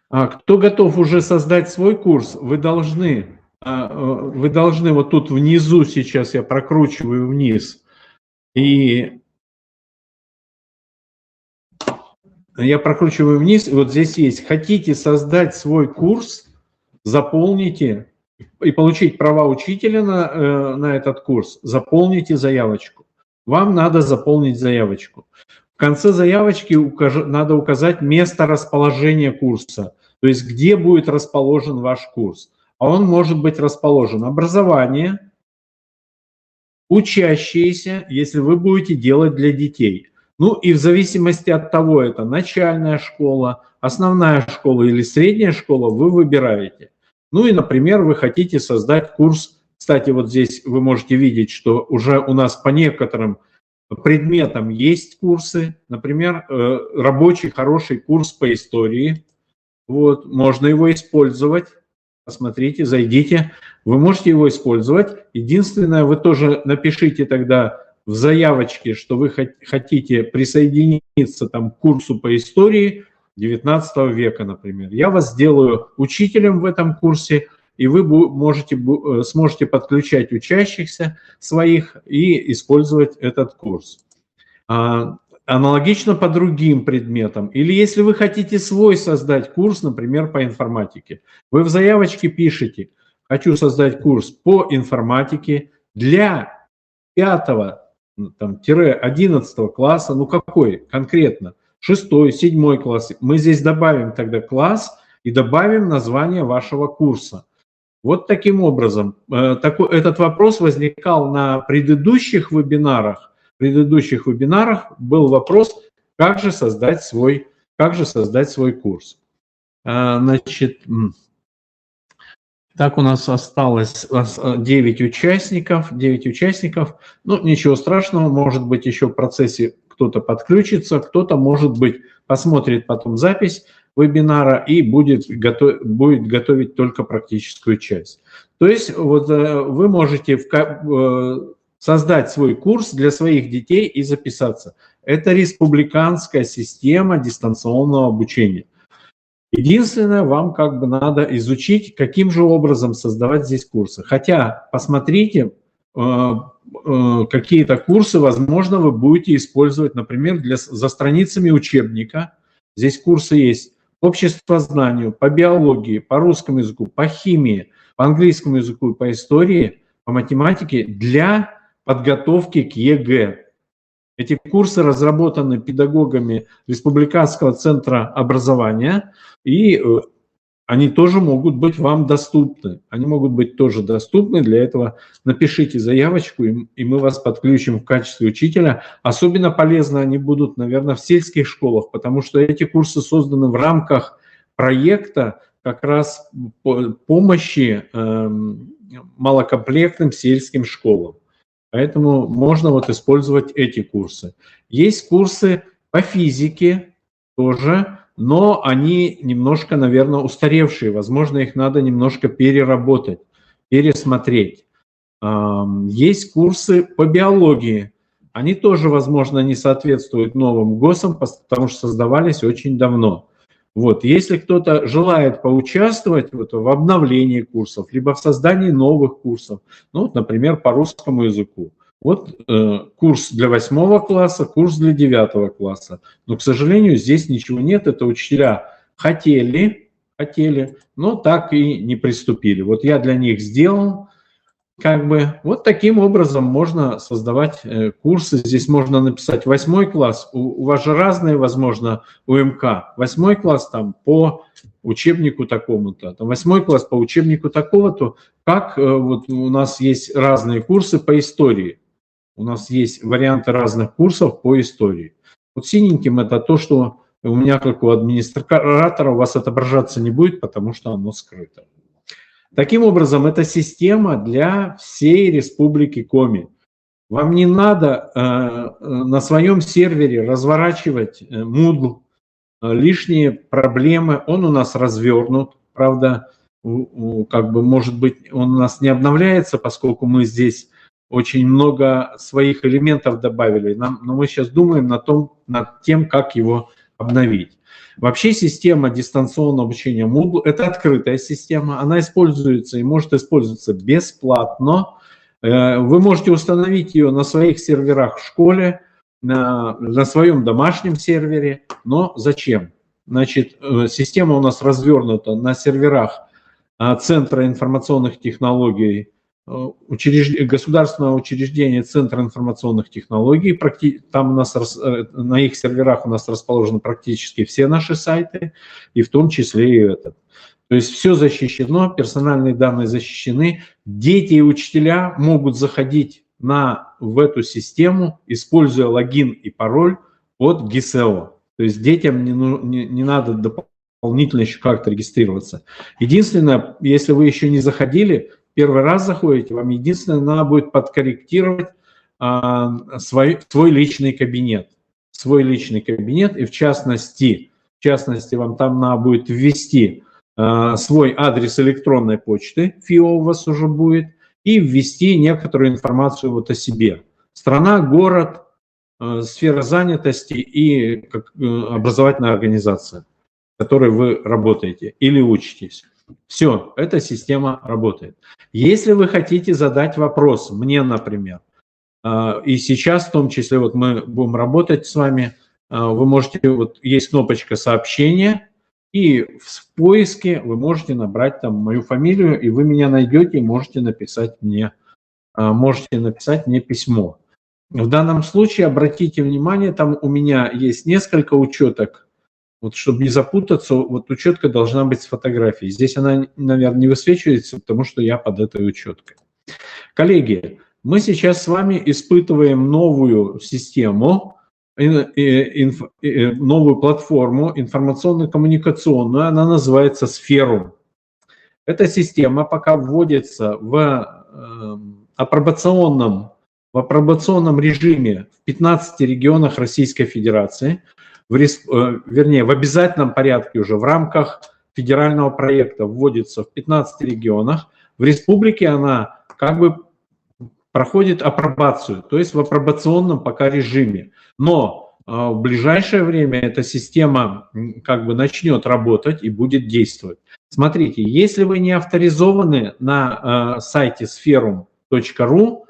Кто готов уже создать свой курс, вы должны вот тут внизу, сейчас я прокручиваю вниз, и вот здесь есть «Хотите создать свой курс?» Заполните и получить права учителя на этот курс, заполните заявочку. Вам надо заполнить заявочку. В конце заявочки надо указать место расположения курса, то есть где будет расположен ваш курс. А он может быть расположен образование, учащиеся, если вы будете делать для детей. Ну и в зависимости от того, это начальная школа, основная школа или средняя школа, вы выбираете. Ну и, например, вы хотите создать курс. Кстати, вот здесь вы можете видеть, что уже у нас по некоторым предметам есть курсы. Например, рабочий хороший курс по истории. Вот, можно его использовать. Посмотрите, зайдите. Вы можете его использовать. Единственное, вы тоже напишите тогда в заявочке, что вы хотите присоединиться там, к курсу по истории XIX века, например. Я вас сделаю учителем в этом курсе, и вы сможете подключать учащихся своих и использовать этот курс. Аналогично по другим предметам. Или если вы хотите свой создать курс, например, по информатике, вы в заявочке пишете: «Хочу создать курс по информатике для 5-11 класса». Ну какой конкретно? 6-7 класс. Мы здесь добавим тогда класс и добавим название вашего курса. Вот таким образом. Этот вопрос возникал на предыдущих вебинарах. В предыдущих вебинарах был вопрос, как же создать свой курс. Значит, так у нас осталось 9 участников. Ну, ничего страшного, может быть, еще в процессе кто-то подключится, кто-то, может быть, посмотрит потом запись вебинара и будет готовить только практическую часть. То есть вот вы можете создать свой курс для своих детей и записаться. Это республиканская система дистанционного обучения. Единственное, вам как бы надо изучить, каким же образом создавать здесь курсы. Хотя, посмотрите, какие-то курсы, возможно, вы будете использовать, например, за страницами учебника. Здесь курсы есть по обществознанию, по биологии, по русскому языку, по химии, по английскому языку, по истории, по математике для подготовки к ЕГЭ. Эти курсы разработаны педагогами Республиканского центра образования, и они тоже могут быть вам доступны. Они могут быть тоже доступны. Для этого напишите заявочку, и мы вас подключим в качестве учителя. Особенно полезны они будут, наверное, в сельских школах, потому что эти курсы созданы в рамках проекта как раз помощи малокомплектным сельским школам. Поэтому можно вот использовать эти курсы. Есть курсы по физике тоже, но они немножко, наверное, устаревшие. Возможно, их надо немножко переработать, пересмотреть. Есть курсы по биологии. Они тоже, возможно, не соответствуют новым ГОСам, потому что создавались очень давно. Вот. Если кто-то желает поучаствовать в обновлении курсов, либо в создании новых курсов, ну, вот, например, по русскому языку. Вот курс для 8 класса, курс для 9 класса. Но, к сожалению, здесь ничего нет. Это учителя хотели, но так и не приступили. Вот я для них сделал. Как бы вот таким образом можно создавать курсы. Здесь можно написать 8 класс. У вас же разные, возможно, УМК. 8 класс там по учебнику такому-то, 8 класс по учебнику такого-то. Как вот у нас есть разные курсы по истории. У нас есть варианты разных курсов по истории. Вот синеньким это то, что у меня, как у администратора, у вас отображаться не будет, потому что оно скрыто. Таким образом, это система для всей Республики Коми. Вам не надо на своем сервере разворачивать Moodle, лишние проблемы. Он у нас развернут, правда, как бы, может быть, он у нас не обновляется, поскольку мы здесь очень много своих элементов добавили. Но мы сейчас думаем над тем, как его обновить. Вообще система дистанционного обучения Moodle – это открытая система, она используется и может использоваться бесплатно. Вы можете установить ее на своих серверах в школе, на своем домашнем сервере, но зачем? Значит, система у нас развернута на серверах Центра информационных технологий, государственного учреждения Центра информационных технологий. Там у нас, на их серверах у нас расположены практически все наши сайты, и в том числе и этот. То есть все защищено, персональные данные защищены. Дети и учителя могут заходить в эту систему, используя логин и пароль от ГИСЭО. То есть детям не надо дополнительно еще как-то регистрироваться. Единственное, если вы еще не заходили, первый раз заходите, вам единственное, надо будет подкорректировать свой личный кабинет. Свой личный кабинет, и в частности вам там надо будет ввести свой адрес электронной почты, ФИО у вас уже будет, и ввести некоторую информацию вот о себе. Страна, город, сфера занятости и образовательная организация, в которой вы работаете или учитесь. Все, эта система работает. Если вы хотите задать вопрос мне, например, и сейчас в том числе вот мы будем работать с вами, вы можете, вот есть кнопочка «Сообщения», и в поиске вы можете набрать там мою фамилию, и вы меня найдете, и можете написать мне письмо. В данном случае обратите внимание, там у меня есть несколько учеток. Вот чтобы не запутаться, вот учетка должна быть с фотографией. Здесь она, наверное, не высвечивается, потому что я под этой учеткой. Коллеги, мы сейчас с вами испытываем новую систему, новую платформу информационно-коммуникационную, она называется Сферум. Эта система пока вводится в апробационном режиме в 15 регионах Российской Федерации, вернее, в обязательном порядке уже в рамках федерального проекта вводится в 15 регионах. В республике она как бы проходит апробацию, то есть в апробационном пока режиме. Но в ближайшее время эта система как бы начнет работать и будет действовать. Смотрите, если вы не авторизованы на сайте spherum.ru,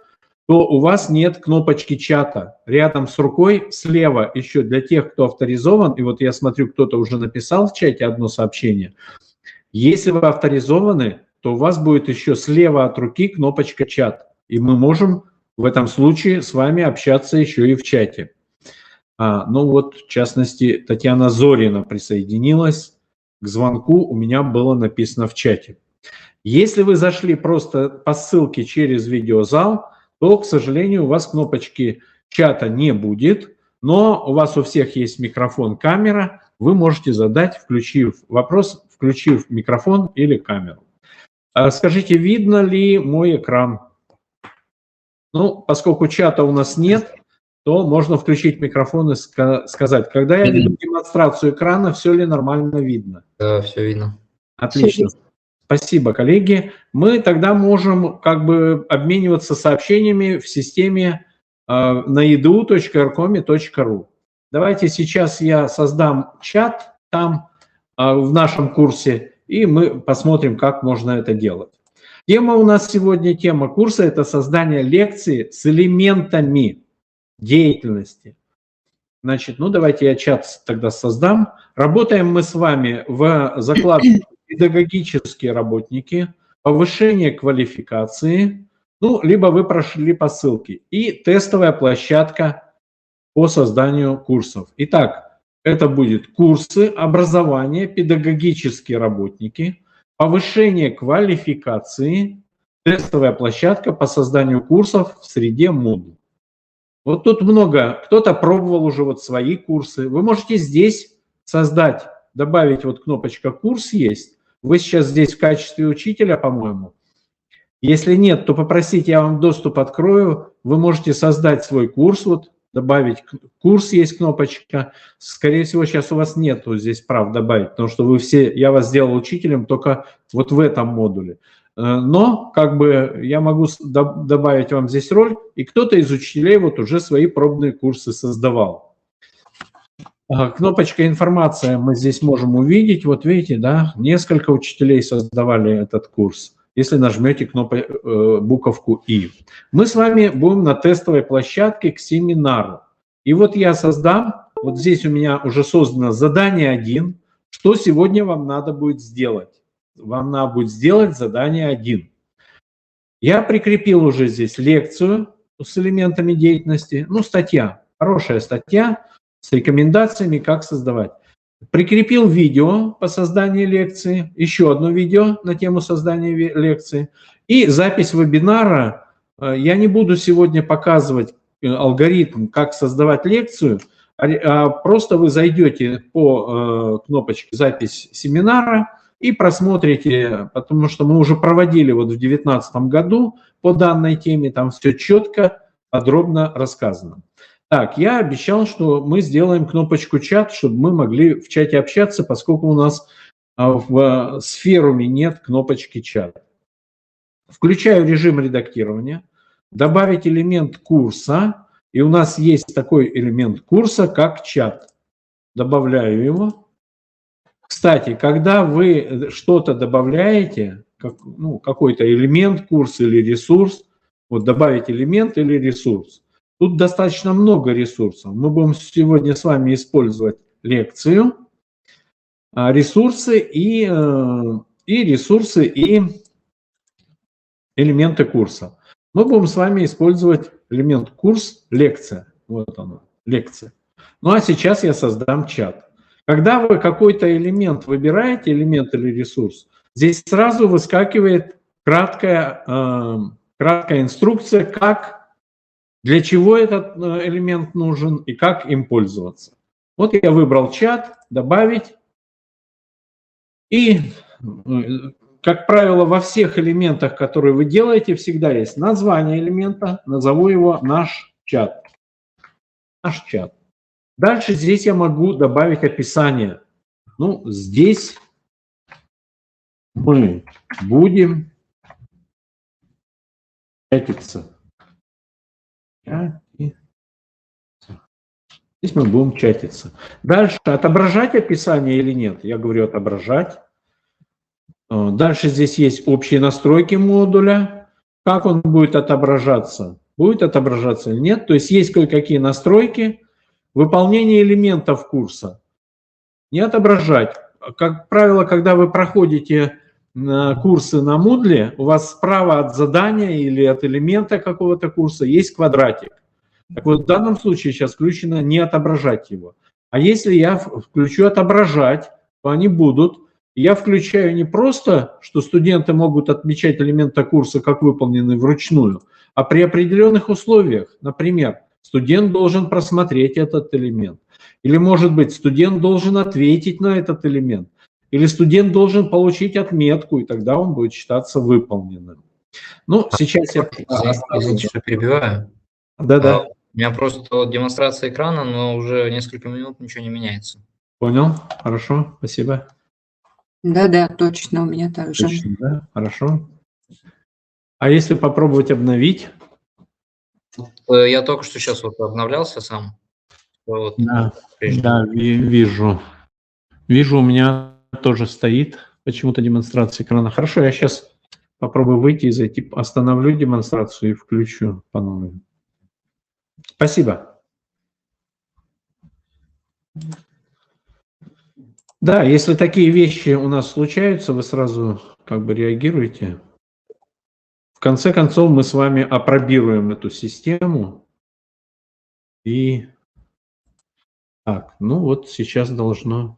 то у вас нет кнопочки чата. Рядом с рукой слева еще для тех, кто авторизован, и вот я смотрю, кто-то уже написал в чате одно сообщение. Если вы авторизованы, то у вас будет еще слева от руки кнопочка чат. И мы можем в этом случае с вами общаться еще и в чате. Ну вот, в частности, Татьяна Зорина присоединилась к звонку, у меня было написано в чате. Если вы зашли просто по ссылке через видеозал, то, к сожалению, у вас кнопочки чата не будет, но у вас у всех есть микрофон, камера, вы можете задать, вопрос, включив микрофон или камеру. Скажите, видно ли мой экран? Ну, поскольку чата у нас нет, то можно включить микрофон и сказать, когда я веду демонстрацию экрана, все ли нормально видно? Да, все видно. Отлично. Спасибо, коллеги. Мы тогда можем как бы обмениваться сообщениями в системе на edu.rcomi.ru. Давайте сейчас я создам чат там в нашем курсе, и мы посмотрим, как можно это делать. Тема у нас сегодня, тема курса – это создание лекции с элементами деятельности. Значит, ну давайте я чат тогда создам. Работаем мы с вами в закладке «Педагогические работники», «Повышение квалификации», ну, либо вы прошли по ссылке, и тестовая площадка по созданию курсов. Итак, это будет курсы, образование, педагогические работники, повышение квалификации, тестовая площадка по созданию курсов в среде Moodle. Вот тут много, кто-то пробовал уже вот свои курсы. Вы можете здесь создать, добавить вот кнопочка «Курс» есть. Вы сейчас здесь в качестве учителя, по-моему. Если нет, то попросите, я вам доступ открою. Вы можете создать свой курс, вот добавить курс, есть кнопочка. Скорее всего, сейчас у вас нет вот здесь прав добавить, потому что вы все, я вас сделал учителем только вот в этом модуле. Но как бы я могу добавить вам здесь роль, и кто-то из учителей вот уже свои пробные курсы создавал. Кнопочка «Информация» мы здесь можем увидеть. Вот видите, да, несколько учителей создавали этот курс. Если нажмете буковку «И». Мы с вами будем на тестовой площадке к семинару. И вот я создам, вот здесь у меня уже создано задание 1. Что сегодня вам надо будет сделать? Вам надо будет сделать задание 1. Я прикрепил уже здесь лекцию с элементами деятельности. Ну, статья, хорошая статья с рекомендациями, как создавать. Прикрепил видео по созданию лекции, еще одно видео на тему создания лекции и запись вебинара. Я не буду сегодня показывать алгоритм, как создавать лекцию, а просто вы зайдете по кнопочке «Запись семинара» и просмотрите, потому что мы уже проводили вот в 2019 году по данной теме, там все четко, подробно рассказано. Так, я обещал, что мы сделаем кнопочку «Чат», чтобы мы могли в чате общаться, поскольку у нас в Сферуме нет кнопочки «Чат». Включаю режим редактирования, добавить элемент курса, и у нас есть такой элемент курса, как чат. Добавляю его. Кстати, когда вы что-то добавляете, какой-то элемент курса или ресурс, вот добавить элемент или ресурс, тут достаточно много ресурсов. Мы будем сегодня с вами использовать лекцию, ресурсы и элементы курса. Мы будем с вами использовать элемент курс, лекция. Вот он, лекция. Ну а сейчас я создам чат. Когда вы какой-то элемент выбираете, элемент или ресурс, здесь сразу выскакивает краткая инструкция, для чего этот элемент нужен и как им пользоваться. Вот я выбрал чат, добавить. И, как правило, во всех элементах, которые вы делаете, всегда есть название элемента. Назову его наш чат. Наш чат. Дальше здесь я могу добавить описание. Ну, здесь мы будем чатиться. Здесь мы будем чатиться. Дальше отображать описание или нет? Я говорю отображать. Дальше здесь есть общие настройки модуля. Как он будет отображаться? Будет отображаться или нет? То есть есть кое-какие настройки. Выполнение элементов курса. Не отображать. Как правило, когда вы проходите курсы на Moodle, у вас справа от задания или от элемента какого-то курса есть квадратик. Так вот, в данном случае сейчас включено не отображать его. А если я включу отображать, то они будут. Я включаю не просто, что студенты могут отмечать элементы курса как выполненные вручную, а при определенных условиях. Например, студент должен просмотреть этот элемент. Или, может быть, студент должен ответить на этот элемент. Или студент должен получить отметку, и тогда он будет считаться выполненным. Ну, сейчас я... Извините, что перебиваю. Да-да. У меня просто демонстрация экрана, но уже несколько минут ничего не меняется. Понял. Хорошо. Спасибо. Да-да, точно, у меня также. Точно, да? Хорошо. А если попробовать обновить? Я только что сейчас вот обновлялся сам. Вот. Да, вижу. Вижу, у меня тоже стоит почему-то демонстрация экрана. Хорошо, я сейчас попробую выйти и зайти, остановлю демонстрацию и включу по новой. Спасибо. Да, если такие вещи у нас случаются, вы сразу как бы реагируете. В конце концов, мы с вами опробируем эту систему. И так, ну вот сейчас должно...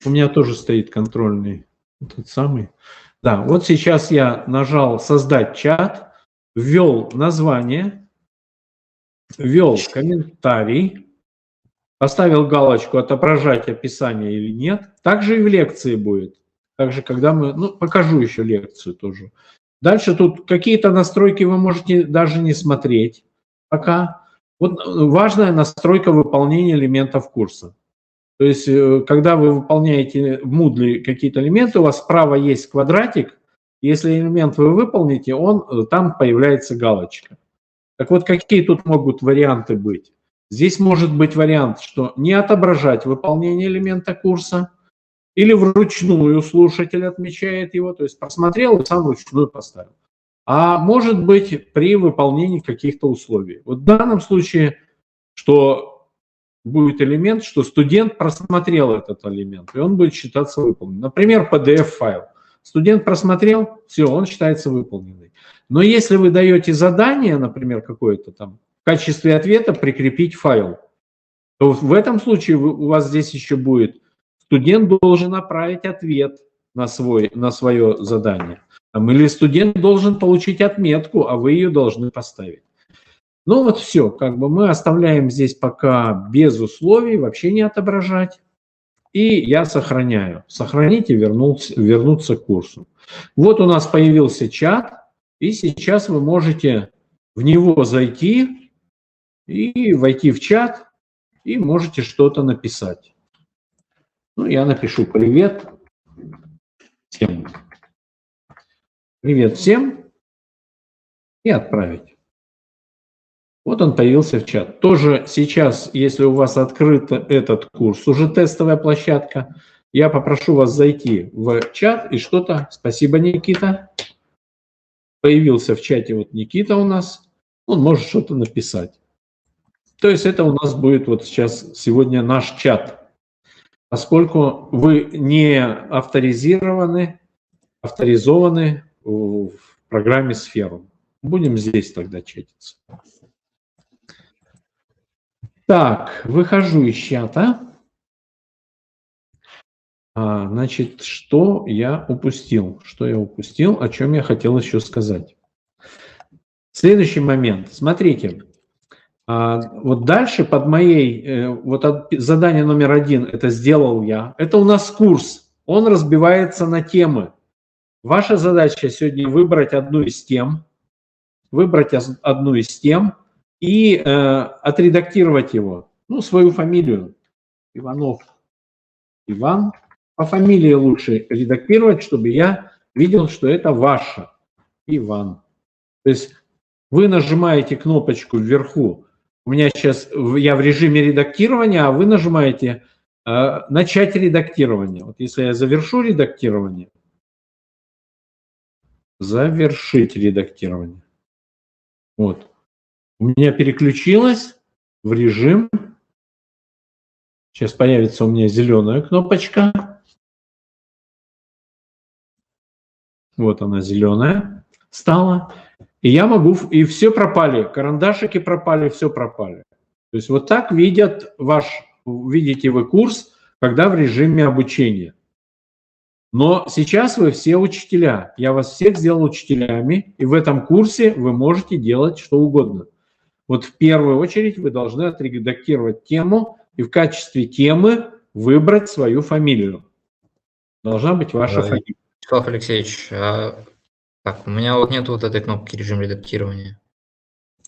У меня тоже стоит контрольный, тот самый. Да, вот сейчас я нажал «Создать чат», ввел название, ввел комментарий, поставил галочку «Отображать описание или нет». Также и в лекции будет. Также, когда мы... Ну, покажу еще лекцию тоже. Дальше тут какие-то настройки вы можете даже не смотреть пока. Вот важная настройка выполнения элементов курса. То есть, когда вы выполняете в Moodle какие-то элементы, у вас справа есть квадратик. Если элемент вы выполните, там появляется галочка. Так вот, какие тут могут варианты быть? Здесь может быть вариант, что не отображать выполнение элемента курса, или вручную слушатель отмечает его, то есть просмотрел и сам вручную поставил. А может быть при выполнении каких-то условий. Вот в данном случае, что будет элемент, что студент просмотрел этот элемент, и он будет считаться выполненным. Например, PDF-файл. Студент просмотрел, все, он считается выполненным. Но если вы даете задание, например, какое-то там, в качестве ответа прикрепить файл, то в этом случае у вас здесь еще будет: студент должен направить ответ на свое задание. Или студент должен получить отметку, а вы ее должны поставить. Ну вот все, как бы мы оставляем здесь пока без условий, вообще не отображать. И я сохраняю. Сохранить и вернуться к курсу. Вот у нас появился чат, и сейчас вы можете в него зайти и войти в чат, и можете что-то написать. Ну, я напишу «Привет всем». «Привет всем» и отправить. Вот он появился в чат. Тоже сейчас, если у вас открыт этот курс, уже тестовая площадка, я попрошу вас зайти в чат и что-то... Спасибо, Никита. Появился в чате вот Никита у нас. Он может что-то написать. То есть это у нас будет вот сейчас сегодня наш чат. Поскольку вы не авторизованы в программе Сферу. Будем здесь тогда чатиться. Так, выхожу из чата. Значит, что я упустил? О чем я хотел еще сказать. Следующий момент. Смотрите. Вот дальше под моей... Вот задание номер 1, это сделал я. Это у нас курс. Он разбивается на темы. Ваша задача сегодня выбрать одну из тем. И отредактировать его. Ну, свою фамилию. Иванов Иван. По фамилии лучше редактировать, чтобы я видел, что это ваше. Иван. То есть вы нажимаете кнопочку вверху. У меня сейчас, я в режиме редактирования, а вы нажимаете «Начать редактирование». Вот если я завершу редактирование, завершить редактирование. Вот. У меня переключилось в режим. Сейчас появится у меня зеленая кнопочка. Вот она зеленая стала. И я могу, и все пропали, карандашики пропали, все пропали. То есть вот так видите вы курс, когда в режиме обучения. Но сейчас вы все учителя. Я вас всех сделал учителями, и в этом курсе вы можете делать что угодно. Вот в первую очередь вы должны отредактировать тему и в качестве темы выбрать свою фамилию. Должна быть ваша фамилия. Вячеслав Алексеевич, так, у меня вот нет вот этой кнопки «Режим редактирования».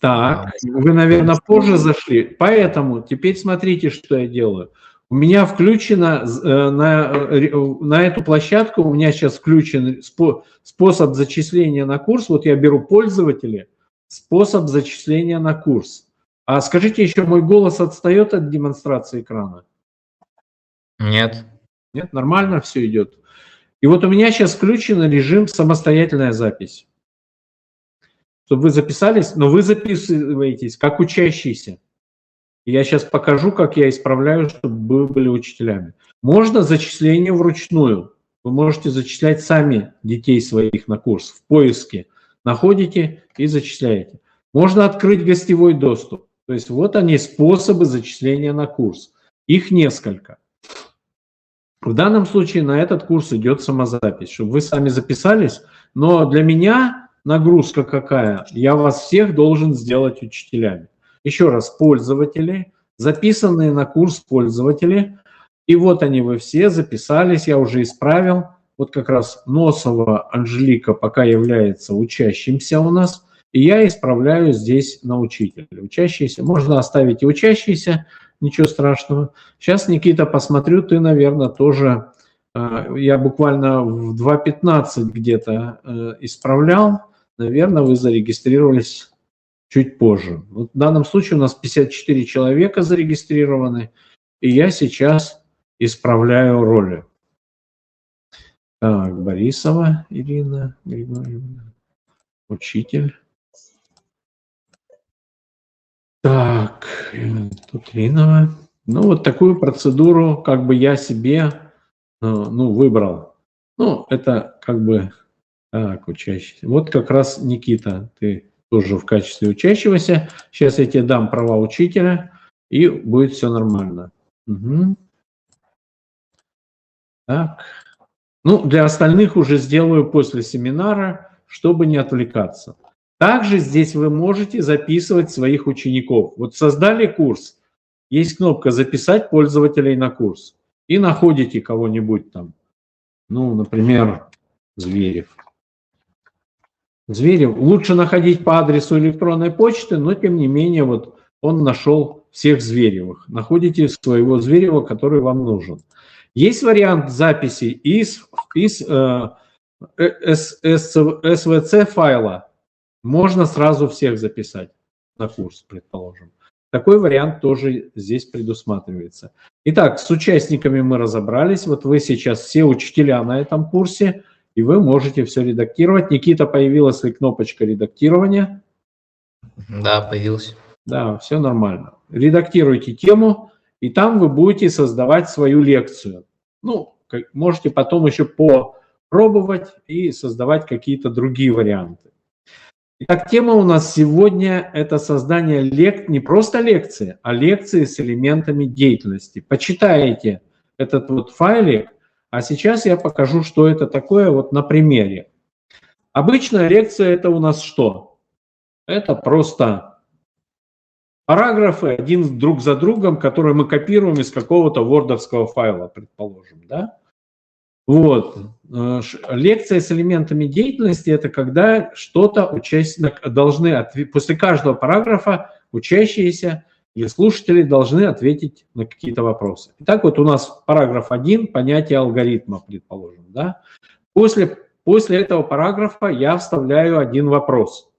Так, вы, наверное, позже зашли. Поэтому теперь смотрите, что я делаю. У меня включено на эту площадку, у меня сейчас включен способ зачисления на курс. Вот я беру пользователи, способ зачисления на курс. А скажите еще, мой голос отстает от демонстрации экрана? Нет. Нет, нормально все идет. И вот у меня сейчас включен режим «Самостоятельная запись». Чтобы вы записались, но вы записываетесь как учащийся. И я сейчас покажу, как я исправляю, чтобы вы были учителями. Можно зачисление вручную. Вы можете зачислять сами детей своих на курс. В поиске находите и зачисляете. Можно открыть гостевой доступ. То есть вот они, способы зачисления на курс. Их несколько. В данном случае на этот курс идет самозапись, чтобы вы сами записались. Но для меня нагрузка какая? Я вас всех должен сделать учителями. Еще раз, пользователи, записанные на курс пользователи. И вот они вы все записались, я уже исправил. Вот как раз Носова Анжелика пока является учащимся у нас. И я исправляю здесь на учителя. Учащийся, можно оставить и учащийся, ничего страшного. Сейчас, Никита, посмотрю, ты, наверное, тоже, я буквально в 2:15 где-то исправлял. Наверное, вы зарегистрировались чуть позже. Вот в данном случае у нас 54 человека зарегистрированы, и я сейчас исправляю роли. Так, Борисова Ирина Григорьевна, учитель. Так, тут Линова. Ну, вот такую процедуру как бы я себе, ну, выбрал. Ну, это как бы, так, учащийся. Вот как раз, Никита, ты тоже в качестве учащегося. Сейчас я тебе дам права учителя, и будет все нормально. Угу. Так. Ну, для остальных уже сделаю после семинара, чтобы не отвлекаться. Также здесь вы можете записывать своих учеников. Вот создали курс, есть кнопка «Записать пользователей на курс». И находите кого-нибудь там. Ну, например, Зверев. Зверев. Лучше находить по адресу электронной почты, но тем не менее вот он нашел всех Зверевых. Находите своего Зверева, который вам нужен. Есть вариант записи из SVC файла. Можно сразу всех записать на курс, предположим. Такой вариант тоже здесь предусматривается. Итак, с участниками мы разобрались. Вот вы сейчас все учителя на этом курсе, и вы можете все редактировать. Никита, появилась ли кнопочка редактирования? Да, появилась. Да, все нормально. Редактируйте тему, и там вы будете создавать свою лекцию. Ну, можете потом еще попробовать и создавать какие-то другие варианты. Итак, тема у нас сегодня – это создание не просто лекции, а лекции с элементами деятельности. Почитаете этот вот файлик, а сейчас я покажу, что это такое вот на примере. Обычно лекция – это у нас что? Это просто параграфы один друг за другом, которые мы копируем из какого-то вордовского файла, предположим, да? Вот. Лекция с элементами деятельности – это когда что-то участники должны после каждого параграфа учащиеся или слушатели должны ответить на какие-то вопросы. Итак, вот у нас параграф 1, понятие алгоритма, предположим, да? После этого параграфа я вставляю один вопрос.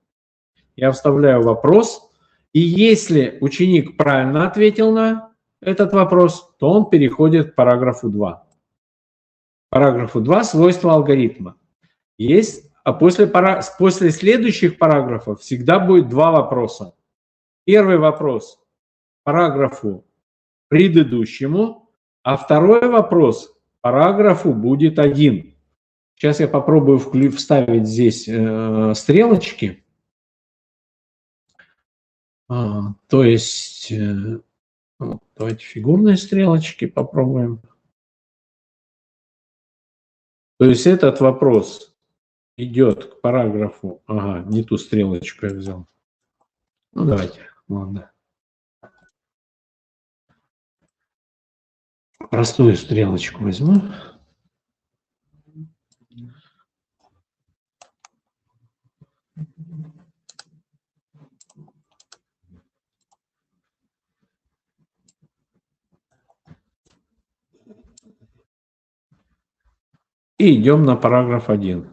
Я вставляю вопрос, и если ученик правильно ответил на этот вопрос, то он переходит к параграфу 2. Параграфу 2 свойства алгоритма. Есть, а после следующих параграфов всегда будет два вопроса. Первый вопрос параграфу предыдущему, а второй вопрос параграфу будет 1. Сейчас я попробую вставить здесь стрелочки. То есть, давайте фигурные стрелочки попробуем. То есть этот вопрос идет к параграфу... Ага, не ту стрелочку я взял. Ну, давайте, ладно. Простую стрелочку возьму. И идем на параграф 1.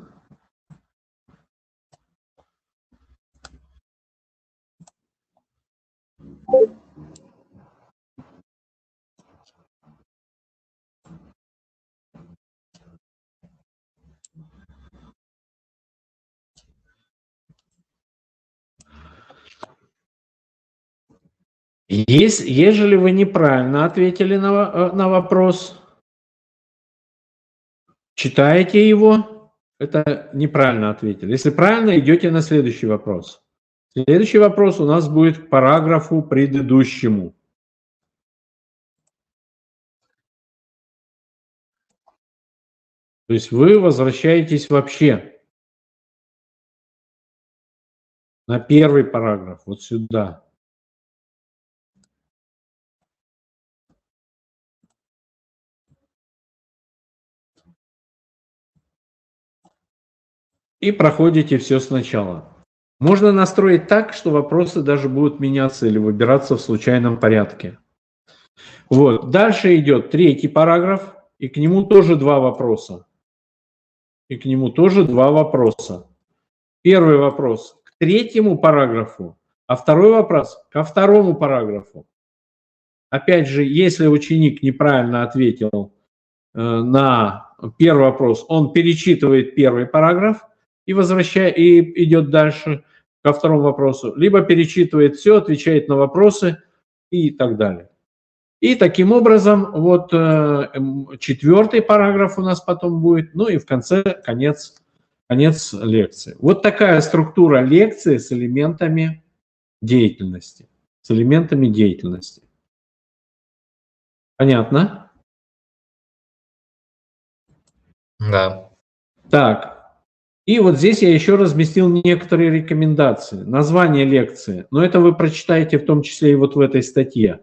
Ежели вы неправильно ответили на вопрос, читаете его, это неправильно ответили. Если правильно, идете на следующий вопрос. Следующий вопрос у нас будет к параграфу предыдущему. То есть вы возвращаетесь вообще на первый параграф, вот сюда. И проходите все сначала. Можно настроить так, что вопросы даже будут меняться или выбираться в случайном порядке. Вот. Дальше идет третий параграф, и к нему тоже два вопроса. Первый вопрос к третьему параграфу, А второй вопрос ко второму параграфу. Опять же, если ученик неправильно ответил на первый вопрос, он перечитывает первый параграф и идет дальше ко второму вопросу, либо перечитывает все, отвечает на вопросы и так далее. И таким образом, вот четвертый параграф у нас потом будет, ну и в конце конец лекции. Вот такая структура лекции с элементами деятельности. Понятно? Да. Так, и вот здесь я еще разместил некоторые рекомендации. Название лекции, но это вы прочитаете в том числе и вот в этой статье.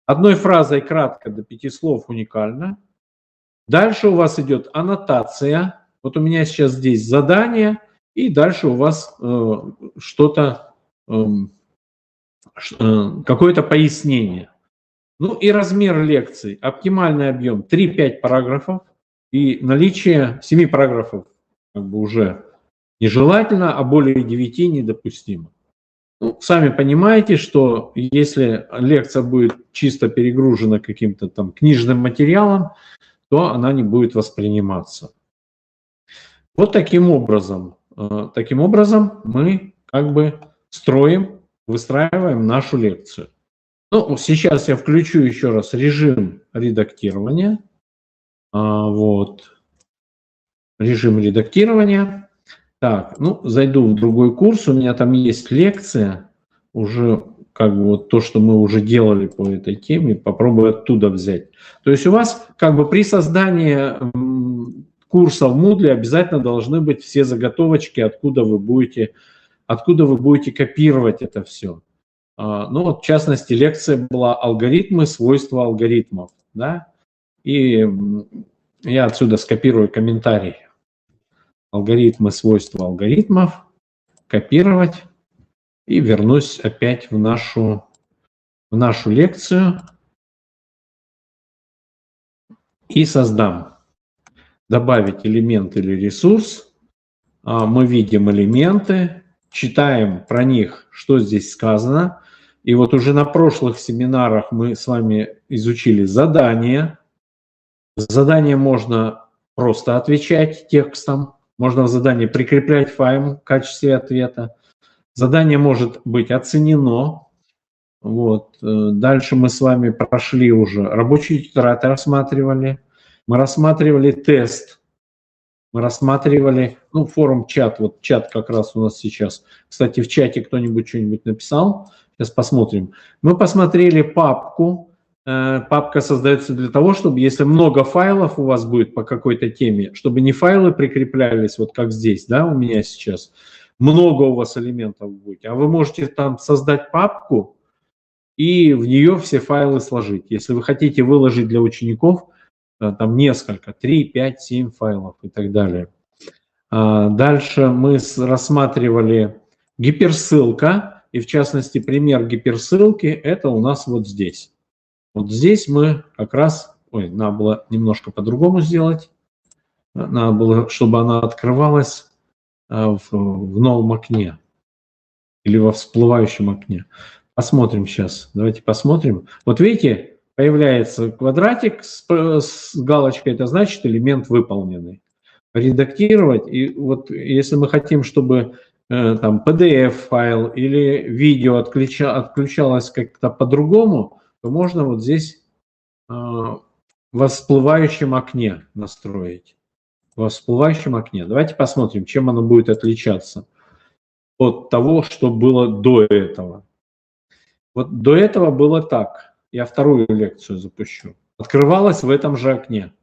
Одной фразой кратко, до 5 слов, уникально. Дальше у вас идет аннотация. Вот у меня сейчас здесь задание, и дальше у вас что-то, какое-то пояснение. Ну и размер лекций. Оптимальный объем 3-5 параграфов. И наличие 7 параграфов как бы уже нежелательно, а более 9 недопустимо. Ну, сами понимаете, что если лекция будет чисто перегружена каким-то там книжным материалом, то она не будет восприниматься. Вот таким образом мы как бы выстраиваем нашу лекцию. Ну, сейчас я включу еще раз режим редактирования. Вот. Режим редактирования. Так, ну, зайду в другой курс, у меня там есть лекция, уже как бы вот то, что мы уже делали по этой теме, попробую оттуда взять. То есть у вас как бы при создании курса в Moodle обязательно должны быть все заготовочки, откуда вы будете копировать это все. Ну вот в частности лекция была «Алгоритмы, свойства алгоритмов». Да? И я отсюда скопирую комментарий. Алгоритмы, свойства алгоритмов, копировать и вернусь опять в нашу лекцию и создам. Добавить элемент или ресурс. Мы видим элементы, читаем про них, что здесь сказано. И вот уже на прошлых семинарах мы с вами изучили задания. Задание можно просто отвечать текстом. Можно в задании прикреплять файл в качестве ответа. Задание может быть оценено. Вот. Дальше мы с вами прошли уже рабочие тетрадь, рассматривали. Мы рассматривали тест. Мы рассматривали, ну, форум-чат. Вот чат как раз у нас сейчас. Кстати, в чате кто-нибудь что-нибудь написал. Сейчас посмотрим. Мы посмотрели папку. Папка создается для того, чтобы, если много файлов у вас будет по какой-то теме, чтобы не файлы прикреплялись, вот как здесь, да, у меня сейчас, много у вас элементов будет, а вы можете там создать папку и в нее все файлы сложить. Если вы хотите выложить для учеников, там несколько, 3, 5, 7 файлов и так далее. Дальше мы рассматривали гиперссылка, и в частности пример гиперссылки это у нас вот здесь. Вот здесь мы как раз, надо было немножко по-другому сделать. Надо было, чтобы она открывалась в новом окне или во всплывающем окне. Посмотрим сейчас. Давайте посмотрим. Вот видите, появляется квадратик с галочкой, это значит элемент выполненный. Редактировать. И вот если мы хотим, чтобы там PDF-файл или видео отключалось как-то по-другому, то можно вот здесь в всплывающем окне настроить. Во всплывающем окне. Давайте посмотрим, чем оно будет отличаться от того, что было до этого. Вот до этого было так. Я вторую лекцию запущу. Открывалось в этом же окне.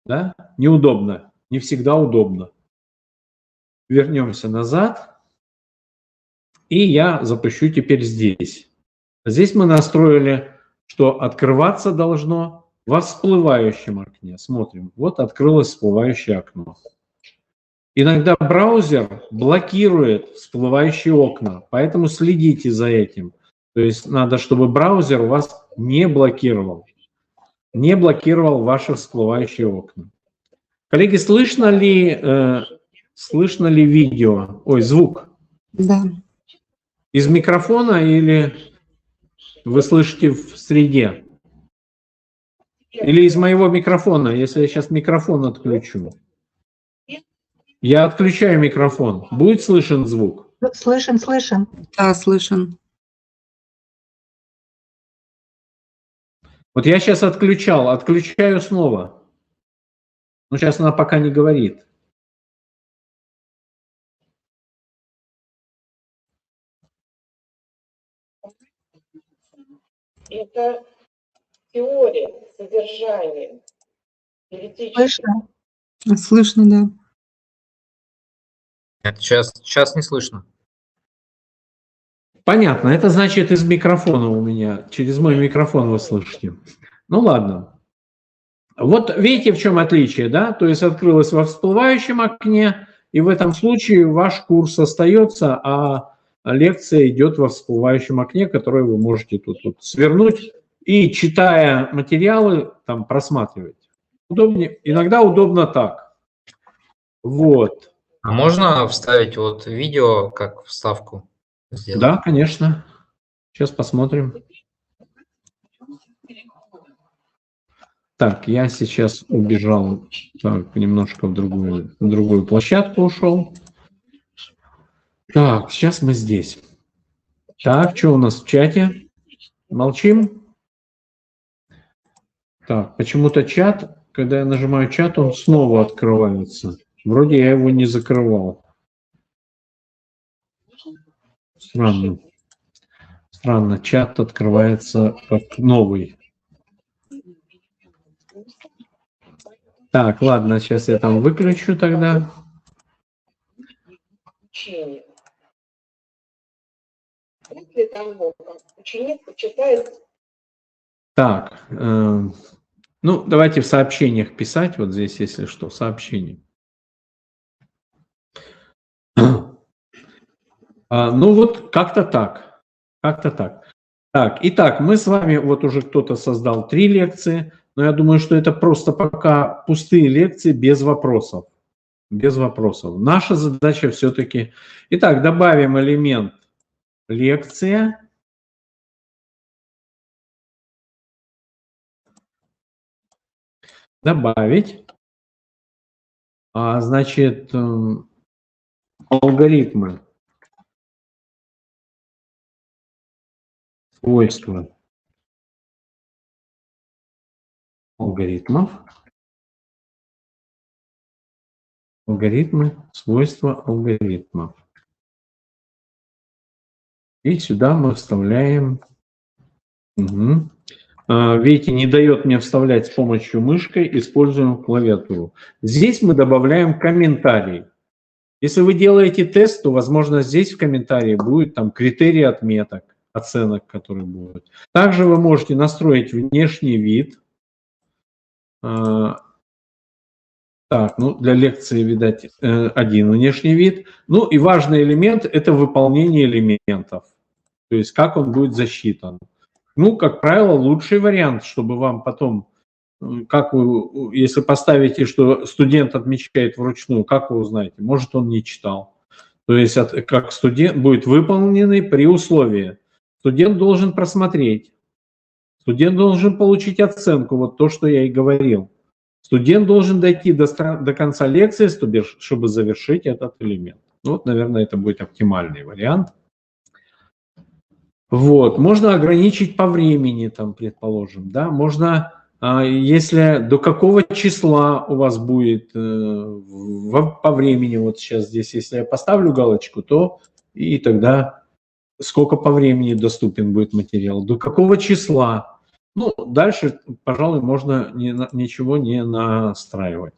Да? Неудобно. Не всегда удобно. Вернемся назад. И я запущу теперь здесь. Здесь мы настроили, что открываться должно во всплывающем окне. Смотрим, вот открылось всплывающее окно. Иногда браузер блокирует всплывающие окна, поэтому следите за этим. То есть надо, чтобы браузер у вас не блокировал ваши всплывающие окна. Коллеги, слышно ли видео? Ой, звук. Да. Из микрофона или вы слышите в среде? Или из моего микрофона, если я сейчас микрофон отключу? Я отключаю микрофон. Будет слышен звук? Слышен, слышен. Да, слышен. Вот я сейчас отключаю снова. Но сейчас она пока не говорит. Это теория, содержание, теоретически. Слышно. Слышно, да. Нет, сейчас не слышно. Понятно, это значит из микрофона у меня. Через мой микрофон вы слышите. Ну ладно. Вот видите, в чем отличие, да? То есть открылось во всплывающем окне, и в этом случае ваш курс остается, а лекция идет во всплывающем окне, которое вы можете тут свернуть и, читая материалы, там просматривать. Удобнее, иногда удобно так. Вот. А можно вставить вот видео как вставку сделать? Да, конечно. Сейчас посмотрим. Так, я сейчас убежал, так, немножко в другую площадку ушел. Так, сейчас мы здесь. Так, что у нас в чате? Молчим? Так, почему-то чат, когда я нажимаю чат, он снова открывается. Вроде я его не закрывал. Странно. Странно, чат открывается как новый. Так, ладно, сейчас я там выключу тогда. Учение. После того, как ученик почитает. Так, ну, давайте в сообщениях писать, вот здесь, если что, сообщение. Ну, вот как-то так, как-то так. Так, итак, мы с вами, вот уже кто-то создал 3 лекции, но я думаю, что это просто пока пустые лекции без вопросов. Без вопросов. Наша задача все-таки... Итак, добавим элемент лекция. Добавить. Значит, алгоритмы. Свойства алгоритмов. Алгоритмы, свойства алгоритмов. И сюда мы вставляем... Угу. Видите, не дает мне вставлять с помощью мышкой, используем клавиатуру. Здесь мы добавляем комментарий. Если вы делаете тест, то, возможно, здесь в комментарии будет там критерии отметок, оценок, которые будут. Также вы можете настроить внешний вид. Так, ну для лекции, видать, один внешний вид. Ну и важный элемент – это выполнение элементов. То есть как он будет засчитан. Ну, как правило, лучший вариант, чтобы вам потом, как вы, если поставите, что студент отмечает вручную, как вы узнаете? Может, он не читал. То есть как студент будет выполненный при условии. Студент должен просмотреть. Студент должен получить оценку, вот то, что я и говорил. Студент должен дойти до конца лекции, чтобы завершить этот элемент. Ну, вот, наверное, это будет оптимальный вариант. Вот, можно ограничить по времени, там, предположим, да, можно, если до какого числа у вас будет по времени, вот сейчас здесь, если я поставлю галочку, то и тогда сколько по времени доступен будет материал, до какого числа. Ну, дальше, пожалуй, можно ничего не настраивать.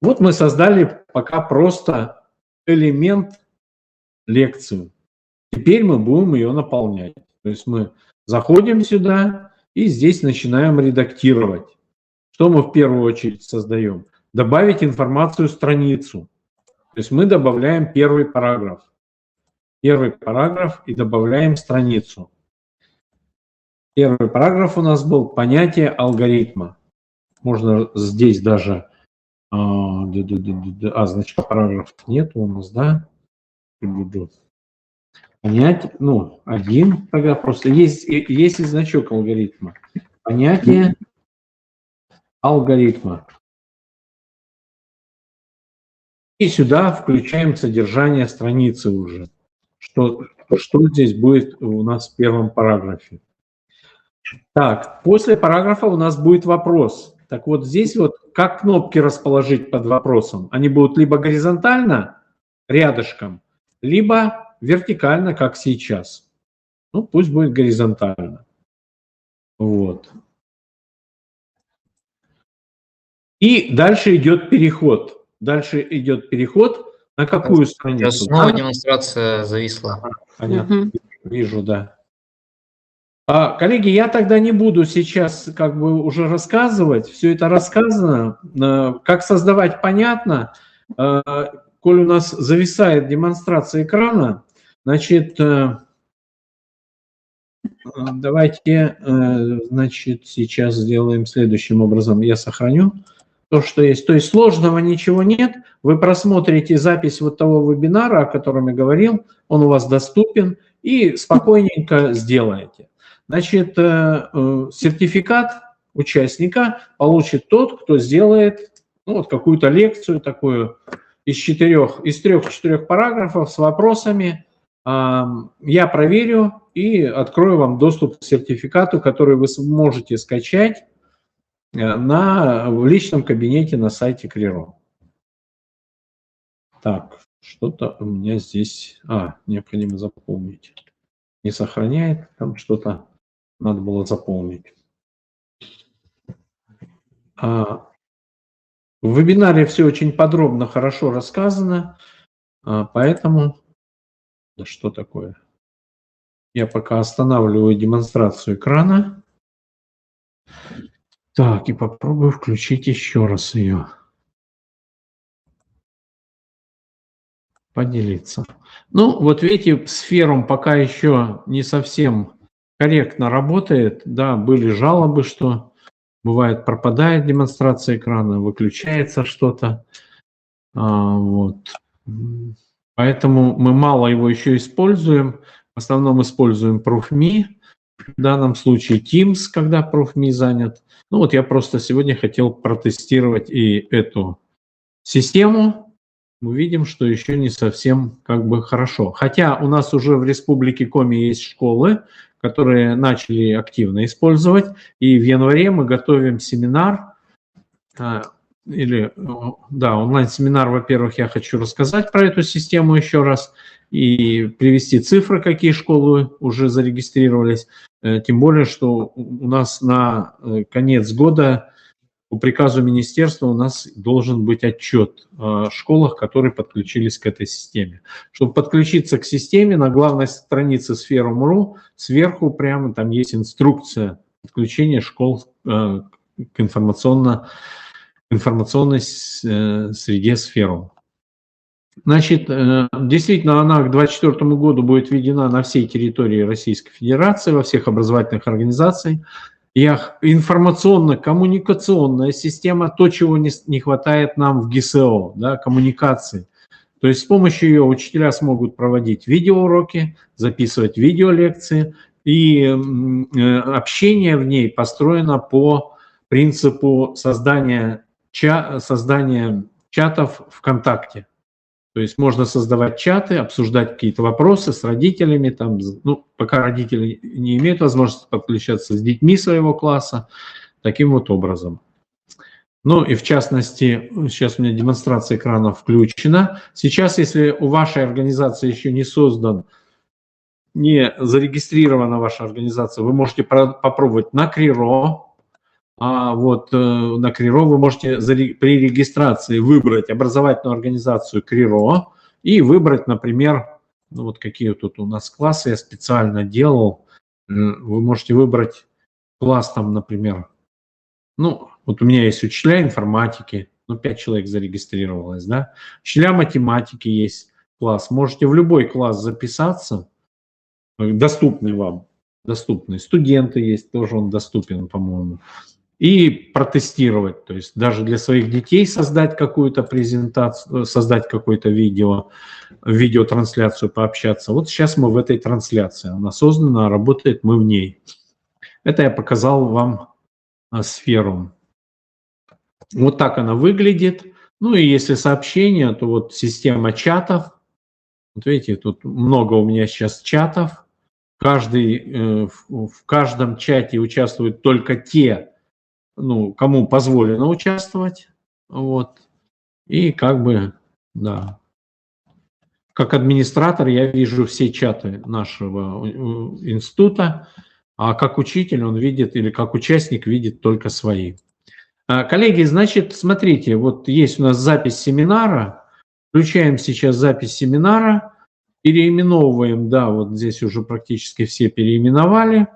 Вот мы создали пока просто элемент лекцию. Теперь мы будем ее наполнять. То есть мы заходим сюда и здесь начинаем редактировать. Что мы в первую очередь создаем? Добавить информацию в страницу. То есть мы добавляем первый параграф. Первый параграф и добавляем страницу. Первый параграф у нас был понятие алгоритма. Можно здесь даже... значит, параграфов нет у нас, да? Понятие, ну, один тогда просто. Есть и значок алгоритма. Понятие алгоритма. И сюда включаем содержание страницы уже. Что здесь будет у нас в первом параграфе. Так, после параграфа у нас будет вопрос. Так вот здесь вот как кнопки расположить под вопросом? Они будут либо горизонтально, рядышком, либо вертикально, как сейчас. Ну, пусть будет горизонтально. Вот. И дальше идет переход. Дальше идет переход на какую страницу? Сейчас снова демонстрация зависла. Понятно, вижу, да. Коллеги, я тогда не буду сейчас как бы уже рассказывать. Все это рассказано. Как создавать, понятно. Коль у нас зависает демонстрация экрана, значит, давайте, значит, сейчас сделаем следующим образом. Я сохраню то, что есть. То есть сложного ничего нет. Вы просмотрите запись вот того вебинара, о котором я говорил. Он у вас доступен. И спокойненько сделаете. Значит, сертификат участника получит тот, кто сделает вот какую-то лекцию такую из 3-4 параграфов с вопросами. Я проверю и открою вам доступ к сертификату, который вы сможете скачать в личном кабинете на сайте Клиро. Так, что-то у меня здесь... необходимо заполнить. Не сохраняет, там что-то надо было заполнить. В вебинаре все очень подробно, хорошо рассказано, поэтому... Да что такое? Я пока останавливаю демонстрацию экрана. Так, и попробую включить еще раз ее. Поделиться. Ну, вот видите, сферум пока еще не совсем корректно работает. Да, были жалобы, что бывает пропадает демонстрация экрана, выключается что-то. Вот. Поэтому мы мало его еще используем. В основном используем ProfMe. В данном случае Teams, когда ProfMe занят. Ну вот я просто сегодня хотел протестировать и эту систему. Мы видим, что еще не совсем как бы хорошо. Хотя у нас уже в Республике Коми есть школы, которые начали активно использовать. И в январе мы готовим семинар, онлайн-семинар. Во-первых, я хочу рассказать про эту систему еще раз и привести цифры, какие школы уже зарегистрировались. Тем более, что у нас на конец года по приказу министерства у нас должен быть отчет о школах, которые подключились к этой системе. Чтобы подключиться к системе, на главной странице Сферум.ру сверху прямо там есть инструкция подключения школ к информационной среде Сферум. Значит, действительно, она к 2024 году будет введена на всей территории Российской Федерации, во всех образовательных организациях. Информационно-коммуникационная система, то, чего не хватает нам в ГИСЭО, да, коммуникации. То есть с помощью ее учителя смогут проводить видеоуроки, записывать видеолекции, и общение в ней построено по принципу создания чатов ВКонтакте. То есть можно создавать чаты, обсуждать какие-то вопросы с родителями, там, ну, пока родители не имеют возможности подключаться с детьми своего класса, таким вот образом. Ну и в частности, сейчас у меня демонстрация экрана включена. Сейчас, если у вашей организации еще не зарегистрирована ваша организация, вы можете попробовать на Клиро. На Клиро вы можете при регистрации выбрать образовательную организацию Клиро и выбрать, например, ну вот какие тут у нас классы я специально делал. Вы можете выбрать класс там, например, ну вот у меня есть учителя информатики, 5 человек зарегистрировалось, да. Учителя математики есть класс. Можете в любой класс записаться, доступный вам, доступный. Студенты есть, тоже он доступен, по-моему. и протестировать, то есть даже для своих детей создать какую-то презентацию, создать какое-то видеотрансляцию, пообщаться. Вот сейчас мы в этой трансляции, она создана, работает, мы в ней. Это я показал вам сферу. Вот так она выглядит. Ну и если сообщения, то вот система чатов. Вот видите, тут много у меня сейчас чатов. В каждом чате участвуют только те, ну, кому позволено участвовать. Вот. И как бы, да. Как администратор я вижу все чаты нашего института, а как учитель он видит, или как участник видит только свои. Коллеги, значит, смотрите, вот есть у нас запись семинара. Включаем сейчас запись семинара. Переименовываем, да, вот здесь уже практически все переименовали.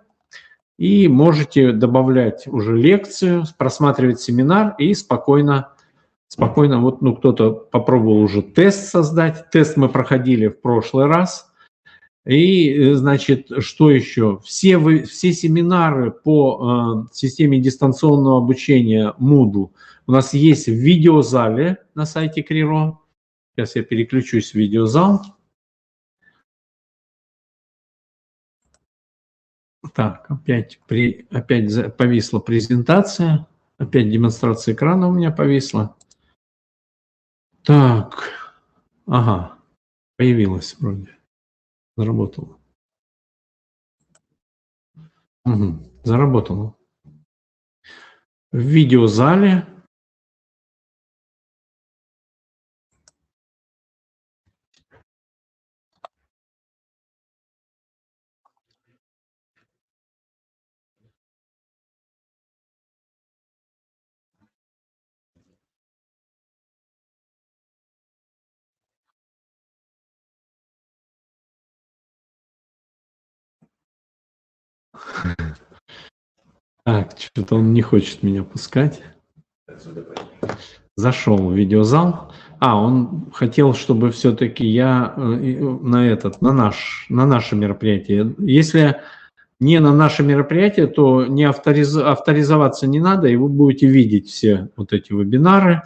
И можете добавлять уже лекцию, просматривать семинар и спокойно, вот, ну, кто-то попробовал уже тест создать. Тест мы проходили в прошлый раз. И, значит, что еще? Все семинары по системе дистанционного обучения Moodle у нас есть в видеозале на сайте Криро. Сейчас я переключусь в видеозал. Так, опять повисла презентация. Опять демонстрация экрана у меня повисла. Так, ага, появилась вроде. Заработала. Угу, заработала. В видеозале. Так, что-то он не хочет меня пускать. Зашел в видеозал. Он хотел, чтобы все-таки я на наше мероприятие. Если не на наше мероприятие, то не авторизоваться не надо, и вы будете видеть все вот эти вебинары.